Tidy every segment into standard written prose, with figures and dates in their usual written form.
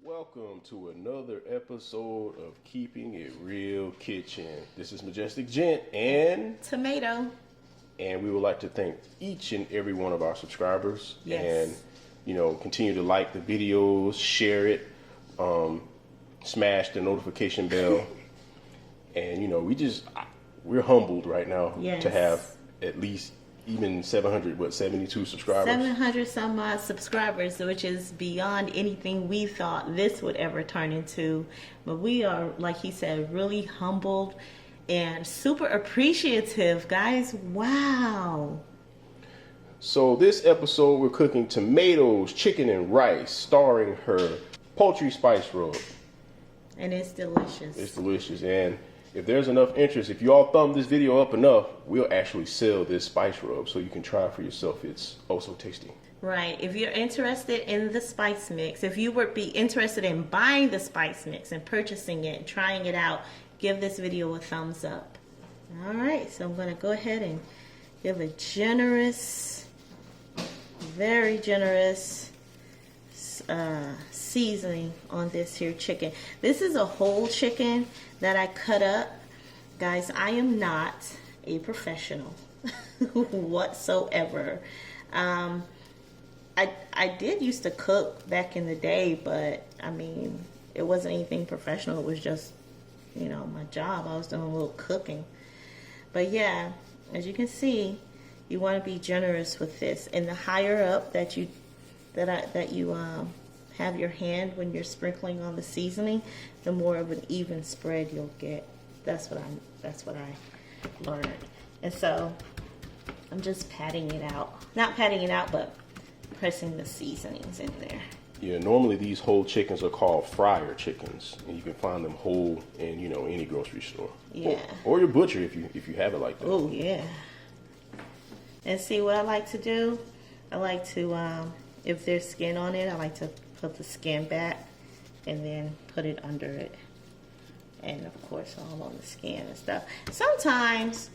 Welcome to another episode of Keeping It Real Kitchen. This is Majestic Gent and Tomato. And we would like to thank each and every one of our subscribers. Yes. And, continue to like the videos, share it, smash the notification bell. And, we're humbled right now to have at least even 72 subscribers. 700 some odd subscribers, which is beyond anything we thought this would ever turn into. But we are, like he said, really humbled and super appreciative, guys. Wow. So this episode, we're cooking tomatoes, chicken, and rice, starring her poultry spice rub. And it's delicious. It's delicious. And if there's enough interest, if you all thumb this video up enough, we'll actually sell this spice rub so you can try it for yourself. It's oh so tasty. Right. If you're interested in the spice mix, if you would be interested in buying the spice mix and purchasing it and trying it out, give this video a thumbs up. All right. So I'm going to go ahead and give a generous, very generous seasoning on this here chicken. This is a whole chicken that I cut up. Guys, I am not a professional whatsoever. I did used to cook back in the day, but I mean, it wasn't anything professional. It was just, my job. I was doing a little cooking. But yeah, as you can see, you want to be generous with this. And the higher up that you have your hand when you're sprinkling on the seasoning, the more of an even spread you'll get. That's what I learned. And so I'm just patting it out. Not patting it out, but pressing the seasonings in there. Yeah, normally these whole chickens are called fryer chickens, and you can find them whole in any grocery store. Yeah. Or your butcher if you have it like that. Oh yeah. And see what I like to do? I like to if there's skin on it, I like to put the skin back and then put it under it. And of course all on the skin and stuff. Sometimes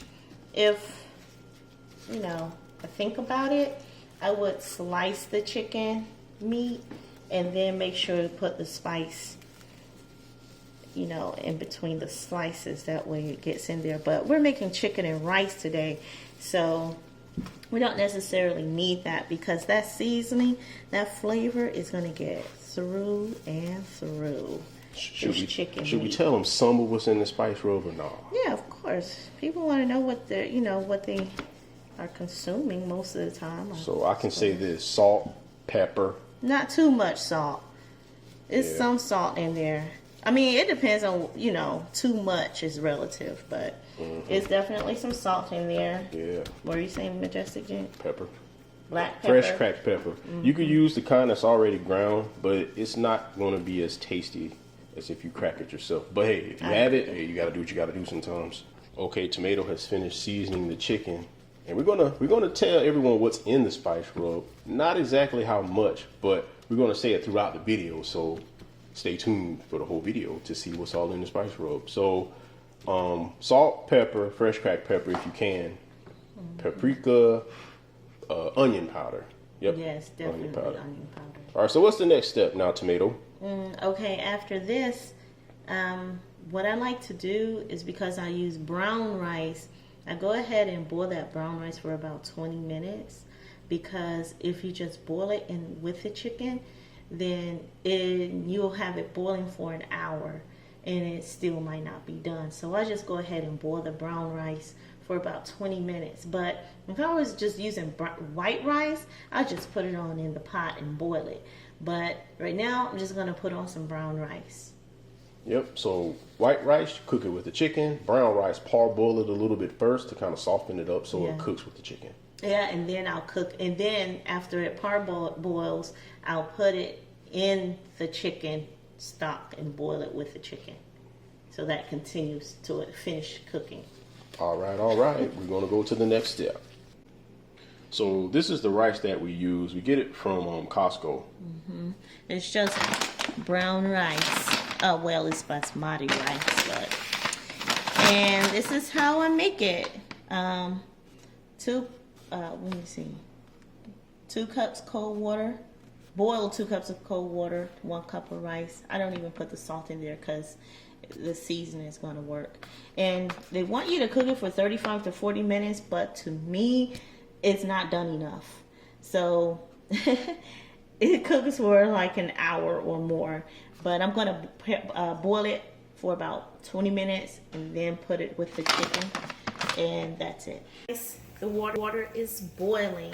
if I think about it, I would slice the chicken meat and then make sure to put the spice in between the slices. That way it gets in there. But we're making chicken and rice today, so we don't necessarily need that because that seasoning, that flavor is going to get through and through. Should we tell them some of what's in the spice rub or not? Yeah, of course. People want to know what they are consuming most of the time. So I can say this: salt, pepper. Not too much salt. It's some salt in there. I mean, it depends on, too much is relative, but it's definitely some salt in there. Yeah. What are you saying, Majestic Gent? Pepper. Black pepper. Fresh cracked pepper. You could use the kind that's already ground, but it's not going to be as tasty as if you crack it yourself. But hey, if you have it, you got to do what you got to do sometimes. Okay, Tomato has finished seasoning the chicken, and we're gonna tell everyone what's in the spice rub. Not exactly how much, but we're gonna say it throughout the video. So stay tuned for the whole video to see what's all in the spice rub. So, salt, pepper, fresh cracked pepper if you can, paprika, onion powder. Yep. Yes, definitely onion powder. All right, so what's the next step now, Tomato? Okay, after this, what I like to do is, because I use brown rice, I go ahead and boil that brown rice for about 20 minutes. Because if you just boil it in with the chicken, then you'll have it boiling for an hour and it still might not be done. So I just go ahead and boil the brown rice for about 20 minutes. But if I was just using white rice, I just put it on in the pot and boil it. But right now I'm just going to put on some brown rice. Yep, so white rice, cook it with the chicken. Brown rice, parboil it a little bit first to kind of soften it up so it cooks with the chicken. Yeah, and then I'll cook, and then after it parboils, I'll put it in the chicken stock and boil it with the chicken. So that continues to finish cooking. All right. We're going to go to the next step. So this is the rice that we use. We get it from Costco. It's just brown rice. Well, it's basmati rice, but. And this is how I make it. Let me see. 2 cups cold water, boil 2 cups of cold water, 1 cup of rice. I don't even put the salt in there because the seasoning is going to work. And they want you to cook it for 35 to 40 minutes, but to me, it's not done enough. So it cooks for like an hour or more. But I'm going to boil it for about 20 minutes and then put it with the chicken. And that's it. The water is boiling.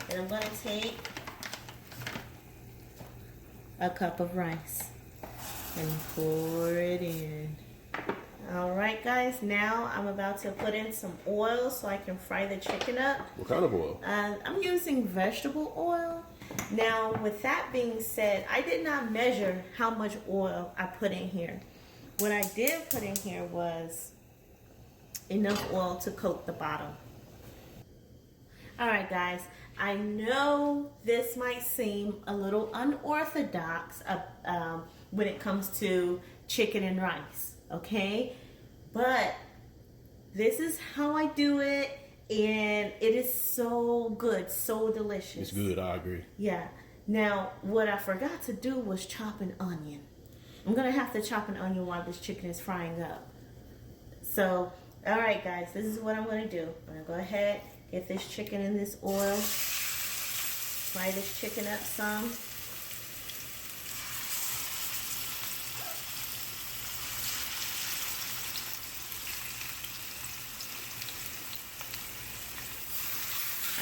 And I'm going to take a cup of rice and pour it in. Alright guys, now I'm about to put in some oil so I can fry the chicken up. What kind of oil? I'm using vegetable oil. Now with that being said, I did not measure how much oil I put in here. What I did put in here was enough oil to coat the bottom. Alright guys, I know this might seem a little unorthodox when it comes to chicken and rice, okay? But this is how I do it, and it is so good, so delicious. It's good, I agree. Yeah. Now, what I forgot to do was chop an onion. I'm going to have to chop an onion while this chicken is frying up. So, alright guys, this is what I'm going to do. I'm going to go ahead, get this chicken in this oil. Fry this chicken up some.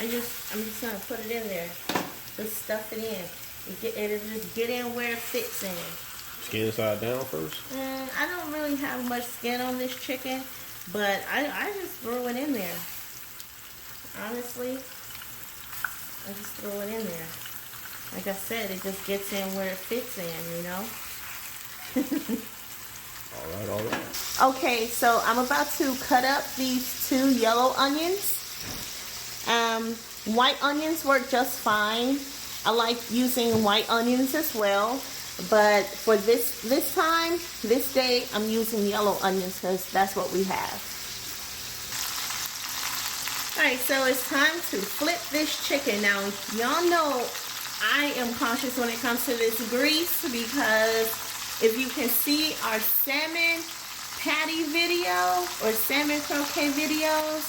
I'm just gonna put it in there. Just stuff it in. It'll just get in where it fits in. Skin side down first? I don't really have much skin on this chicken, but I just throw it in there. Honestly, I just throw it in there. Like I said, it just gets in where it fits in, you know? All right. Okay, so I'm about to cut up these 2 yellow onions. White onions work just fine. I like using white onions as well. But for this day, I'm using yellow onions because that's what we have. Alright, so it's time to flip this chicken. Now, y'all know I am cautious when it comes to this grease because if you can see our salmon patty video or salmon croquet videos,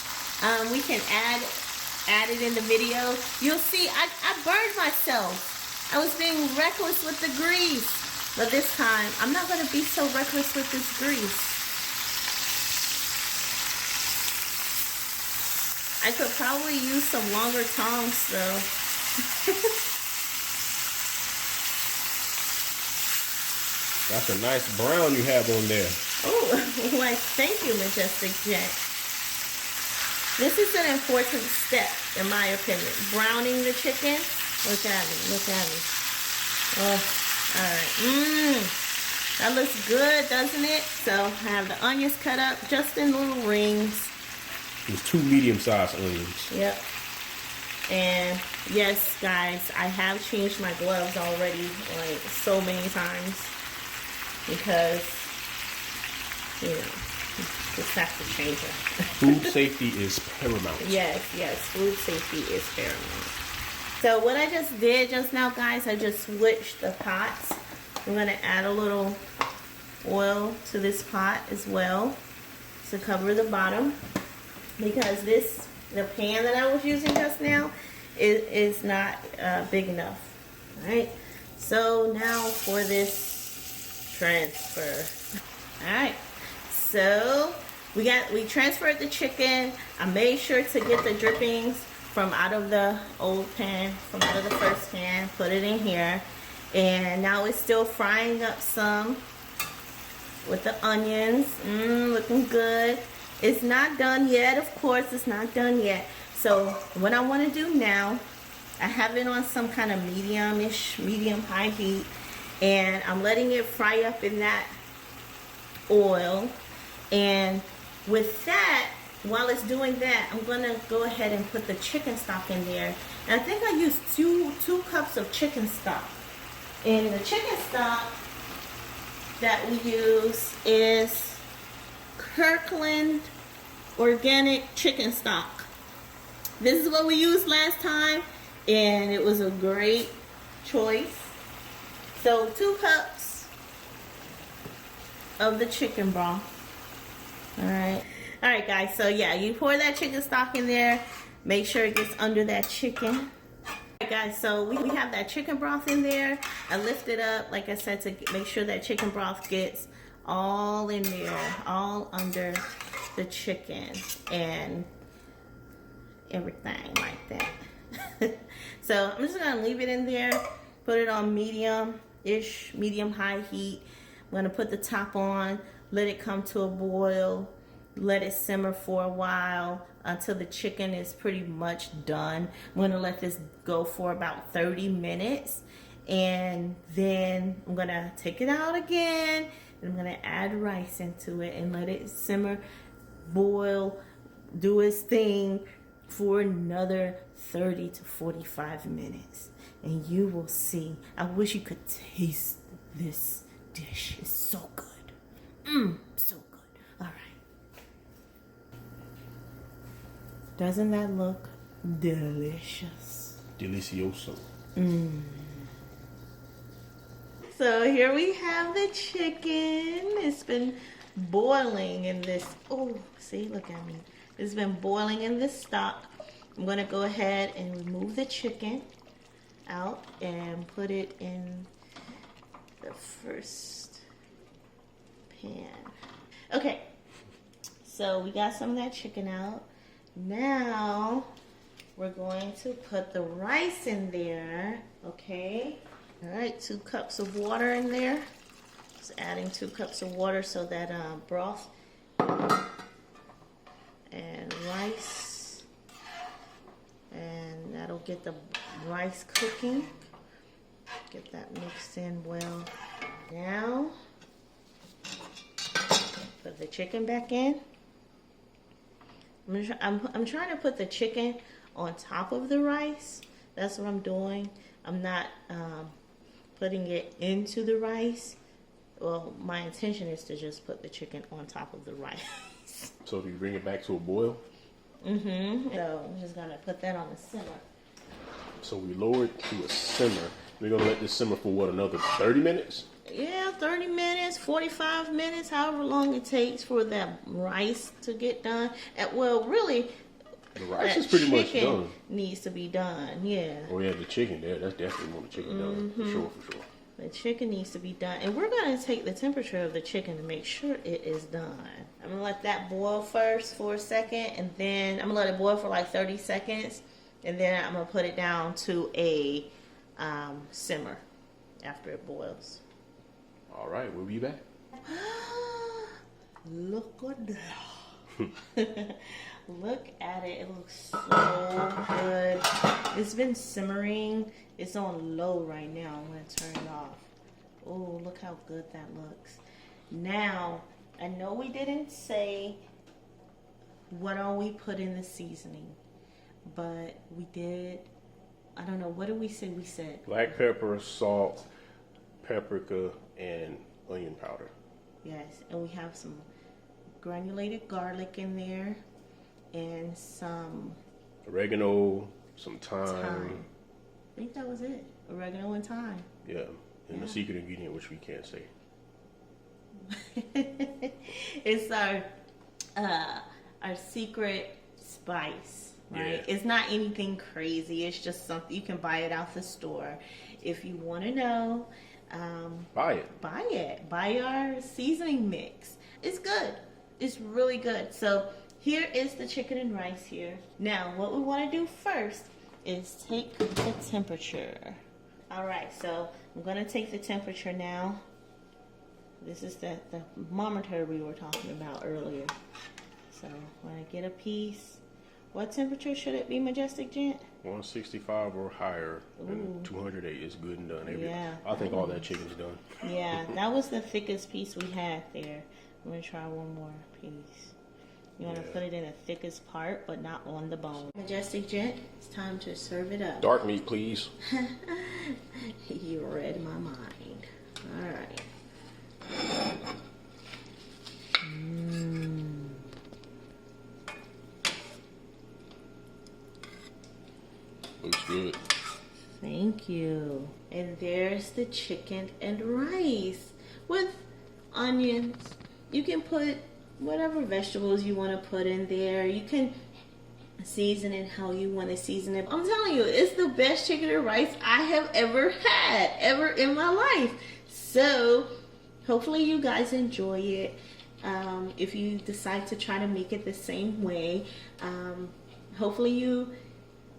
we can add it in the video. You'll see I burned myself. I was being reckless with the grease. But this time, I'm not going to be so reckless with this grease. I could probably use some longer tongs though. That's a nice brown you have on there. Oh, why thank you, Majestic Jet. This is an important step, in my opinion. Browning the chicken. Look at me, look at me. Oh, alright. That looks good, doesn't it? So, I have the onions cut up just in little rings. There's 2 medium-sized onions. Yep. And, yes, guys, I have changed my gloves already, like, so many times. Because, you know, just have to change it. Food safety is paramount. Yes, food safety is paramount. So what I just did just now, guys, I just switched the pots. I'm going to add a little oil to this pot as well to cover the bottom because the pan that I was using just now is not big enough. All right. So now for this transfer. All right. So we transferred the chicken. I made sure to get the drippings from out of the old pan, from out of the first pan, put it in here. And now it's still frying up some with the onions. Looking good. It's not done yet, of course, it's not done yet. So what I want to do now, I have it on some kind of medium-high heat. And I'm letting it fry up in that oil. And with that, while it's doing that, I'm going to go ahead and put the chicken stock in there. And I think I used two cups of chicken stock. And the chicken stock that we use is Kirkland organic chicken stock. This is what we used last time, and it was a great choice. So 2 cups of the chicken broth. All right guys, so yeah, you pour that chicken stock in there. Make sure it gets under that chicken. All right guys, so we have that chicken broth in there. I lift it up, like I said, to make sure that chicken broth gets all in there, all under the chicken and everything like that. So I'm just gonna leave it in there, put it on medium-ish, medium-high heat. I'm gonna put the top on, let it come to a boil, let it simmer for a while until the chicken is pretty much done. I'm gonna let this go for about 30 minutes, and then I'm gonna take it out again, and I'm gonna add rice into it and let it simmer, boil, do its thing for another 30 to 45 minutes. And you will see. I wish you could taste this dish. It's so good. So good. All right. Doesn't that look delicious? Delicioso. So here we have the chicken. It's been boiling in this. Oh, see, look at me. It's been boiling in this stock. I'm going to go ahead and remove the chicken out and put it in the first pan. Okay, so we got some of that chicken out. Now we're going to put the rice in there. Okay, all right, 2 cups of water in there. Just adding 2 cups of water so that broth and rice, and that'll get the rice cooking. Get that mixed in well. Now put the chicken back in. I'm trying to put the chicken on top of the rice. That's what I'm doing. I'm not putting it into the rice. Well, my intention is to just put the chicken on top of the rice. So if you bring it back to a boil? So I'm just gonna put that on the simmer. So we lower it to a simmer. We're gonna let this simmer for what, another 30 minutes? Yeah, 30 minutes, 45 minutes, however long it takes for that rice to get done. Well, really, the rice is pretty much done. Needs to be done, yeah. Oh yeah, the chicken there, that's definitely more the chicken done, for sure. The chicken needs to be done. And we're going to take the temperature of the chicken to make sure it is done. I'm going to let that boil first for a second, and then I'm going to let it boil for like 30 seconds, and then I'm going to put it down to a simmer after it boils. All right, we'll be back. Look at that. Look at it. It looks so good. It's been simmering. It's on low right now. I'm going to turn it off. Oh, look how good that looks. Now, I know we didn't say what all we put in the seasoning, but we did. I don't know. What did we say? We said black pepper, salt, paprika, and onion powder. Yes, and we have some granulated garlic in there and some oregano, some thyme. I think that was it. Oregano and thyme. Yeah, and the secret ingredient, which we can't say. It's our secret spice, right? Yeah. It's not anything crazy. It's just something you can buy it out the store. If you want to know, buy it. Buy it. Buy our seasoning mix. It's good. It's really good. So here is the chicken and rice here. Now, what we want to do first is take the temperature. All right, so I'm going to take the temperature now. This is the thermometer we were talking about earlier. So when I get a piece, what temperature should it be, Majestic Gent? 165 or higher, and 208 is good and done. Yeah. I think all that chicken's done. Yeah, that was the thickest piece we had there. I'm going to try one more piece. You want to put it in the thickest part, but not on the bone. Majestic Gent, it's time to serve it up. Dark meat, please. You read my mind. All right. Looks good. Thank you. It there's the chicken and rice with onions. You can put whatever vegetables you want to put in there. You can season it how you want to season it. I'm telling you, it's the best chicken and rice I have ever had, ever in my life. So hopefully you guys enjoy it. If you decide to try to make it the same way, hopefully you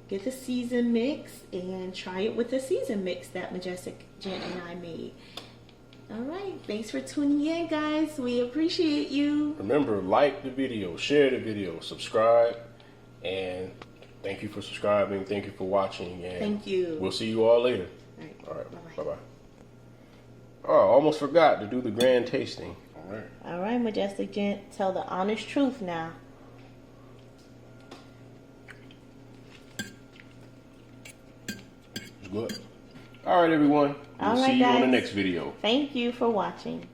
get the season mix and try it with the season mix that Majestic Gent and I made. All right, thanks for tuning in, guys. We appreciate you. Remember, like the video, share the video, subscribe, and thank you for subscribing. Thank you for watching. And thank you. We'll see you all later. All right. Bye-bye. Oh, I almost forgot to do the grand tasting. All right, Majestic Gent, tell the honest truth now. It's good. All right, everyone. We'll see you on the next video. Thank you for watching.